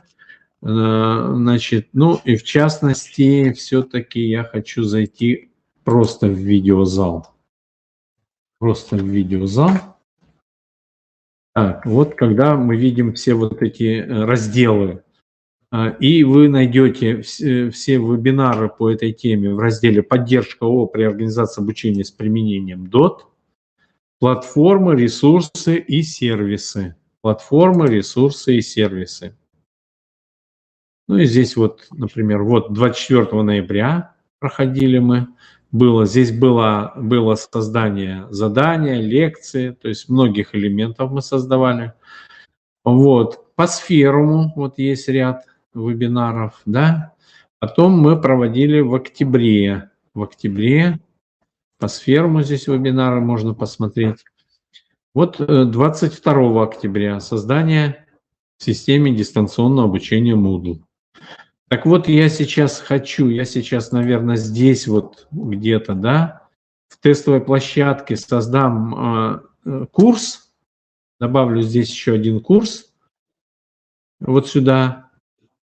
Значит, ну и в частности, все-таки я хочу зайти просто в видеозал. Просто в видеозал. Так, вот когда мы видим все вот эти разделы, и вы найдете все вебинары по этой теме в разделе «Поддержка ООО при организации обучения с применением DOT», платформы, ресурсы и сервисы. Платформы, ресурсы и сервисы. Ну и здесь вот, например, вот 24 ноября проходили мы. Здесь было создание задания, лекции, то есть многих элементов мы создавали. Вот, по сферуму вот есть ряд вебинаров, да. Потом мы проводили в октябре. По сферуму здесь вебинары можно посмотреть. Вот 22 октября создание в системе дистанционного обучения Moodle. Так вот, я сейчас, наверное, здесь вот где-то, да, в тестовой площадке создам курс, добавлю здесь еще один курс, вот сюда,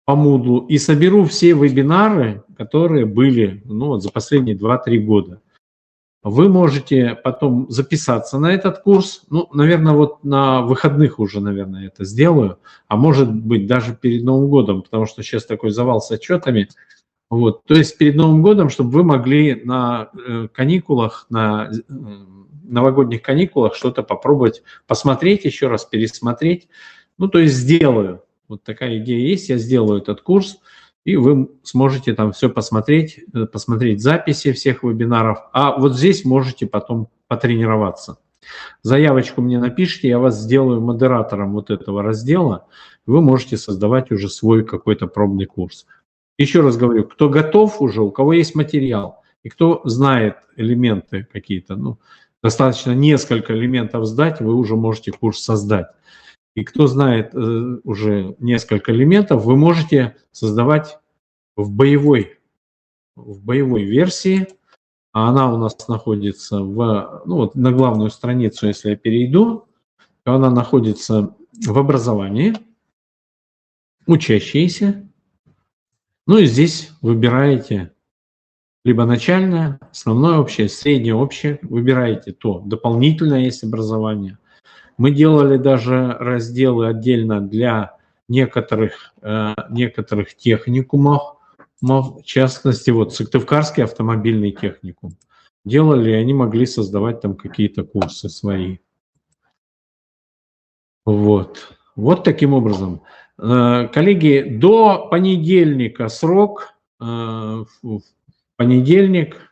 по Moodle, и соберу все вебинары, которые были, ну, вот за последние 2-3 года. Вы можете потом записаться на этот курс, ну, наверное, вот на выходных уже, наверное, это сделаю, а может быть даже перед Новым годом, потому что сейчас такой завал с отчетами. Вот, то есть перед Новым годом, чтобы вы могли на каникулах, на новогодних каникулах что-то попробовать, посмотреть еще раз, пересмотреть. Ну, то есть сделаю. Вот такая идея есть, я сделаю этот курс. И вы сможете там все посмотреть записи всех вебинаров. А вот здесь можете потом потренироваться. Заявочку мне напишите, я вас сделаю модератором вот этого раздела. Вы можете создавать уже свой какой-то пробный курс. Еще раз говорю, кто готов уже, у кого есть материал, и кто знает элементы какие-то, ну, достаточно несколько элементов сдать, вы уже можете курс создать. И кто знает уже несколько элементов, вы можете создавать в боевой версии. А она у нас находится ну вот на главную страницу, если я перейду, то она находится в образовании, учащиеся. Ну и здесь выбираете либо начальное, основное общее, среднее общее. Выбираете то. Дополнительное есть образование. Мы делали даже разделы отдельно для некоторых техникумов. В частности, вот Сыктывкарский автомобильный техникум. Делали, и они могли создавать там какие-то курсы свои. Вот таким образом. Коллеги, до понедельника срок, до понедельника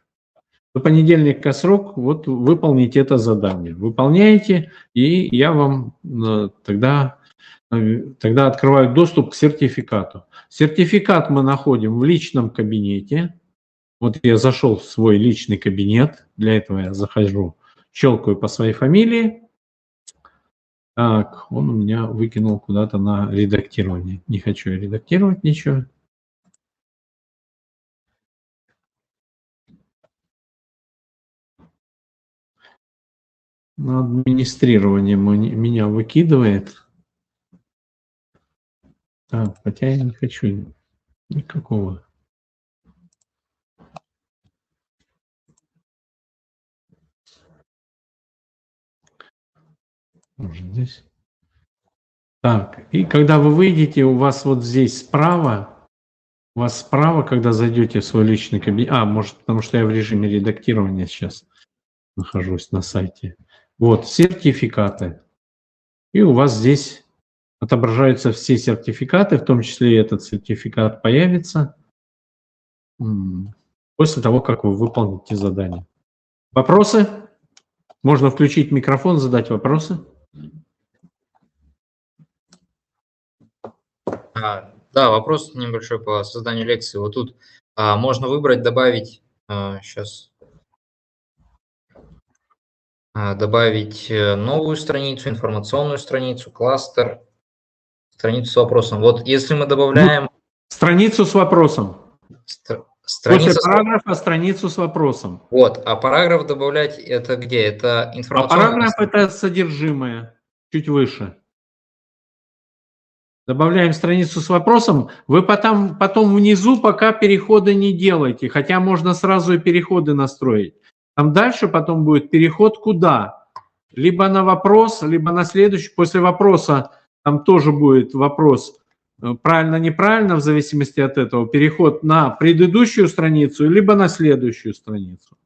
срок, вот выполните это задание. Выполняете, и я вам тогда открываю доступ к сертификату. Сертификат мы находим в личном кабинете. Вот я зашел в свой личный кабинет, для этого я захожу, щелкаю по своей фамилии. Так, он у меня выкинул куда-то на редактирование. Не хочу я редактировать ничего. На администрирование меня выкидывает. Так, хотя я не хочу никакого. Может, здесь. Так, и когда вы выйдете, у вас вот здесь справа, когда зайдете в свой личный кабинет, может, потому что я в режиме редактирования сейчас нахожусь на сайте. Вот, сертификаты. И у вас здесь отображаются все сертификаты, в том числе и этот сертификат появится после того, как вы выполните задание. Вопросы? Можно включить микрофон, задать вопросы. Да, вопрос небольшой по созданию лекции. Вот тут можно выбрать, добавить, добавить новую страницу, информационную страницу, кластер, страницу с вопросом. Вот если мы добавляем... Страницу с вопросом. После параграфа страницу с вопросом. Вот, а параграф добавлять это где? Это информационная... А параграф это содержимое, чуть выше. Добавляем страницу с вопросом. Вы потом внизу пока переходы не делайте, хотя можно сразу и переходы настроить. Там дальше потом будет переход куда? Либо на вопрос, либо на следующий. После вопроса там тоже будет вопрос правильно-неправильно, в зависимости от этого. Переход на предыдущую страницу, либо на следующую страницу.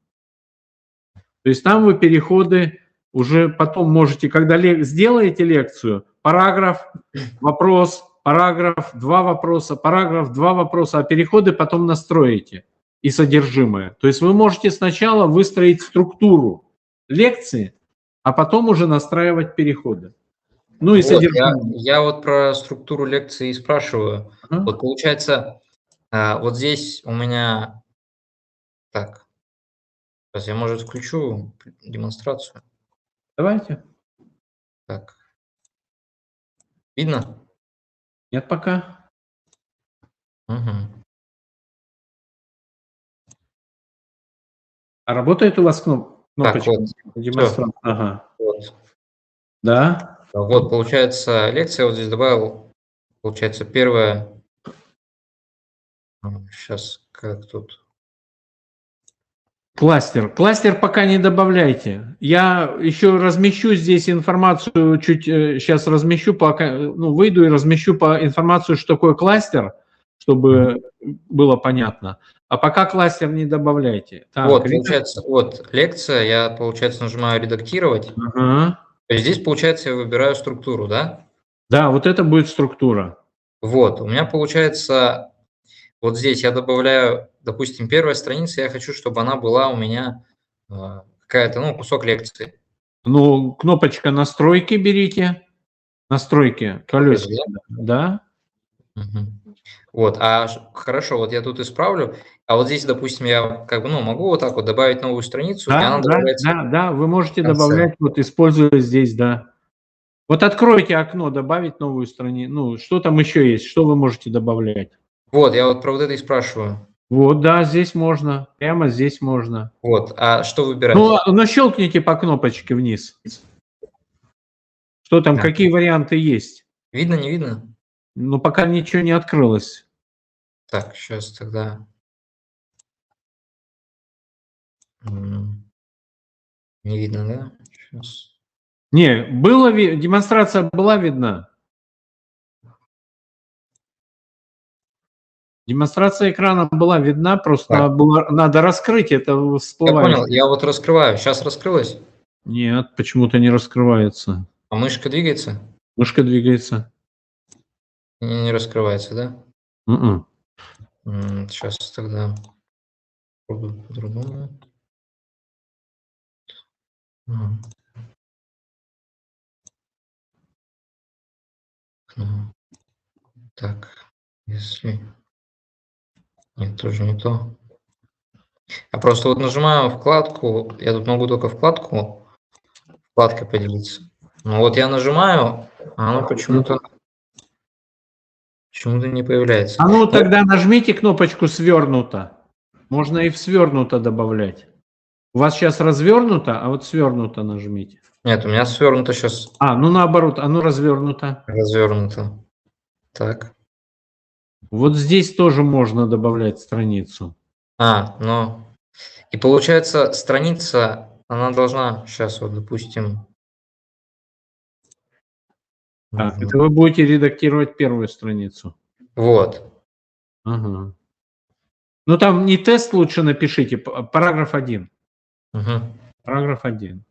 То есть там вы переходы уже потом можете, когда сделаете лекцию, параграф, вопрос, параграф, два вопроса, параграф, два вопроса, а переходы потом настроите и содержимое. То есть вы можете сначала выстроить структуру лекции, а потом уже настраивать переходы. Ну и содержимое. Я вот про структуру лекции и спрашиваю. Вот получается, вот здесь у меня... Так, сейчас я, может, включу демонстрацию. Давайте. Так. Видно? Нет пока. Угу. А работает у вас кнопочка? Так, вот. Демонстрация. Ага. Вот. Да. Вот, получается, лекция вот здесь добавил, получается, первая. Сейчас, как тут? Кластер. Кластер пока не добавляйте. Я еще размещу здесь информацию, сейчас размещу, выйду и размещу информацию, что такое кластер, чтобы было понятно. А пока кластер не добавляйте. Так, вот, получается, вот лекция, я, получается, нажимаю «Редактировать». Ага. Здесь, получается, я выбираю структуру, да? Да, вот это будет структура. Вот, у меня получается, вот здесь я добавляю, допустим, первая страница, я хочу, чтобы она была у меня какая-то, кусок лекции. Кнопочка «Настройки» берите. Настройки, колесико. Да. Угу. Вот, хорошо, вот я тут исправлю. А вот здесь, допустим, я могу вот так вот добавить новую страницу, и она добавляется. Да, вы можете добавлять, используя здесь, да. Вот откройте окно, добавить новую страницу. Что там еще есть? Что вы можете добавлять? Вот, я вот про вот это и спрашиваю. Вот, да, здесь можно. Прямо здесь можно. Вот, а что выбирать? Щелкните по кнопочке вниз. Что там, Да. какие варианты есть? Видно, не видно? Ну, пока ничего не открылось. Так, сейчас тогда. Не видно, да? Сейчас. Не, демонстрация была видна. Демонстрация экрана была видна, просто Так. надо раскрыть это Я всплывающее. понял, я вот раскрываю. Сейчас раскрылось? Нет, почему-то не раскрывается. А мышка двигается? Мышка двигается. Не раскрывается, да? Мгм. Сейчас тогда попробую по-другому. М. Ну, так, если... Нет, тоже не то. Я просто вот нажимаю вкладку, я тут могу только вкладкой поделиться. Ну вот я нажимаю, а оно почему-то не появляется. А ну тогда нажмите кнопочку «Свернуто». Можно и в «Свернуто» добавлять. У вас сейчас развернуто, а вот «Свернуто» нажмите. Нет, у меня свернуто сейчас, Ну наоборот, оно развернуто. развернуто. Так. Вот здесь тоже можно добавлять страницу. Ну. И получается, страница, она должна, сейчас вот, допустим... Так, это вы будете редактировать первую страницу. Вот. Ага. Ну там не тест лучше напишите, параграф 1. Угу. Параграф 1.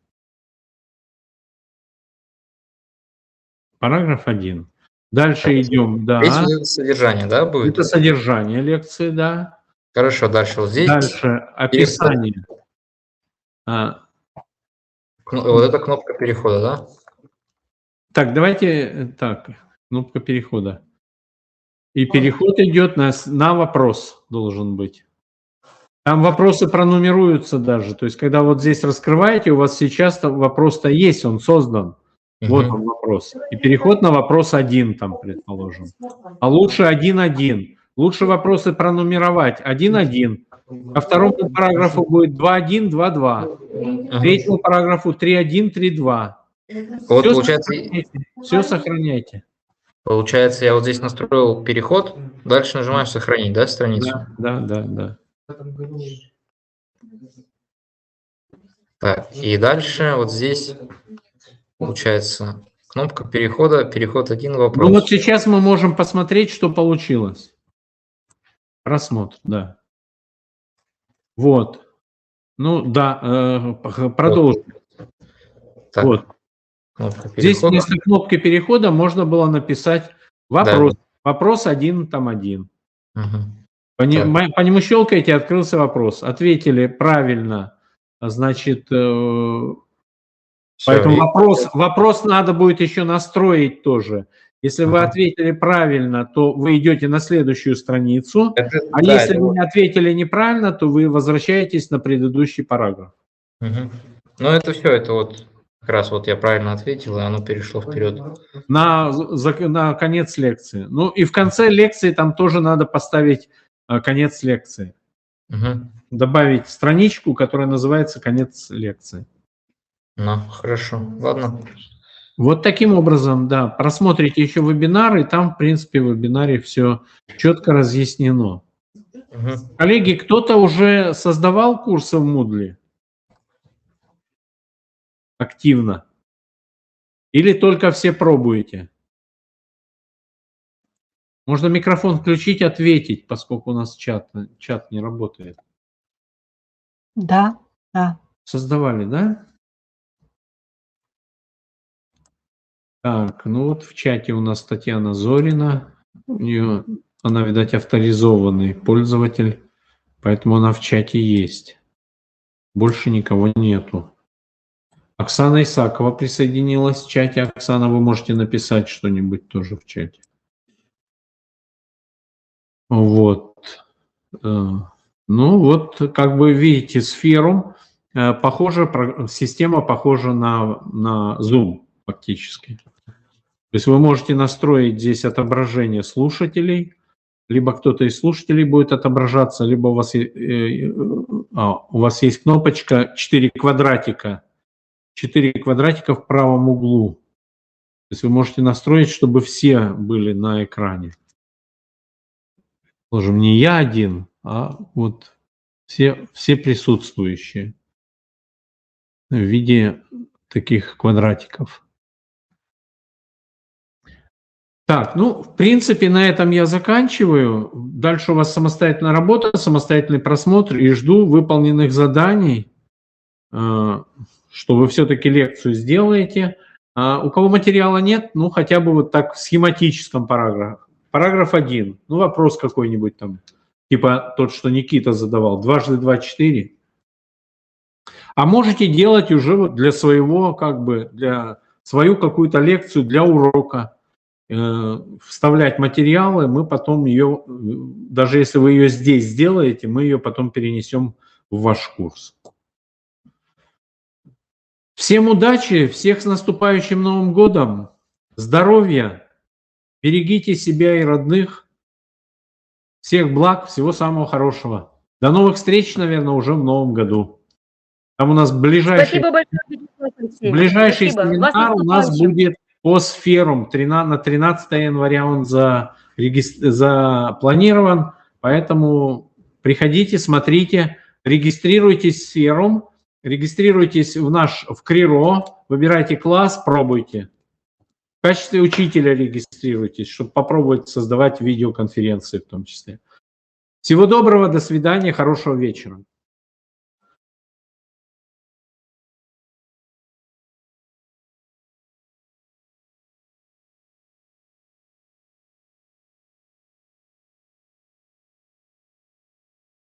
Параграф 1. Дальше идем, да. Здесь вот это содержание, да, будет? Это содержание лекции, да. Хорошо, дальше вот здесь. Дальше описание. Вот эта кнопка перехода, да? Так, давайте, так, кнопка перехода. И переход идет на вопрос, должен быть. Там вопросы пронумеруются даже. То есть, когда вот здесь раскрываете, у вас сейчас вопрос-то есть, он создан. Вот он вопрос. И переход на вопрос 1 там, предположим. А лучше 1.1. Лучше вопросы пронумеровать 1.1. Ко второму параграфу будет 2.1, 2.2. Третьему параграфу 3.1, 3.2. Вот Все получается, сохраняйте. Все сохраняйте. получается, я вот здесь настроил переход, дальше нажимаю сохранить, да, страницу? Да. Так, и дальше вот здесь получается кнопка перехода, переход 1, вопрос. Ну вот сейчас мы можем посмотреть, что получилось. Просмотр, да. Вот. Ну да, продолжим. Так, Вот. кнопка Здесь перехода. вместо кнопки перехода можно было написать вопрос. Да. Вопрос 1, там 1. Угу. По нему щелкаете, открылся вопрос. Ответили правильно, значит, поэтому вопрос надо будет еще настроить тоже. Если вы ответили правильно, то вы идете на следующую страницу, если вы ответили неправильно, то вы возвращаетесь на предыдущий параграф. Угу. Ну это все, это вот как раз вот я правильно ответил, и оно перешло вперед. На конец лекции. Ну и в конце лекции там тоже надо поставить конец лекции. Угу. Добавить страничку, которая называется «Конец лекции». Ну, хорошо, ладно. Вот таким образом, да, просмотрите еще вебинары, и там, в принципе, в вебинаре все четко разъяснено. Угу. Коллеги, кто-то уже создавал курсы в Moodle? Активно? Или только все пробуете? Можно микрофон включить, ответить, поскольку у нас чат не работает. Да. Создавали, да? Так, ну вот в чате у нас Татьяна Зорина. Она, видать, авторизованный пользователь, поэтому она в чате есть. Больше никого нету. Оксана Исакова присоединилась в чате. Оксана, вы можете написать что-нибудь тоже в чате. Вот. Ну вот, как бы видите, сферу система похожа на Zoom фактически. То есть вы можете настроить здесь отображение слушателей, либо кто-то из слушателей будет отображаться, либо у вас есть кнопочка 4 квадратика в правом углу. есть вы можете настроить, чтобы все были на экране. Положим, не я один, а вот все присутствующие в виде таких квадратиков. Так, ну, в принципе, на этом я заканчиваю. Дальше у вас самостоятельная работа, самостоятельный просмотр, и жду выполненных заданий, что вы все-таки лекцию сделаете. У кого материала нет, ну, хотя бы вот так в схематическом параграфе. Параграф 1, ну, вопрос какой-нибудь там, типа тот, что Никита задавал, 2 × 2 = 4. А можете делать уже вот для своего, как бы, для свою какую-то лекцию, для урока, вставлять материалы, мы потом ее, даже если вы ее здесь сделаете, мы ее потом перенесем в ваш курс. Всем удачи, всех с наступающим Новым годом, здоровья, берегите себя и родных, всех благ, всего самого хорошего. До новых встреч, наверное, уже в Новом году. Там у нас ближайший семинар у нас будет по сферам. На 13 января он запланирован, поэтому приходите, смотрите, регистрируйтесь в сферум, регистрируйтесь в Криро, выбирайте класс, пробуйте. В качестве учителя регистрируйтесь, чтобы попробовать создавать видеоконференции в том числе. Всего доброго, до свидания, хорошего вечера.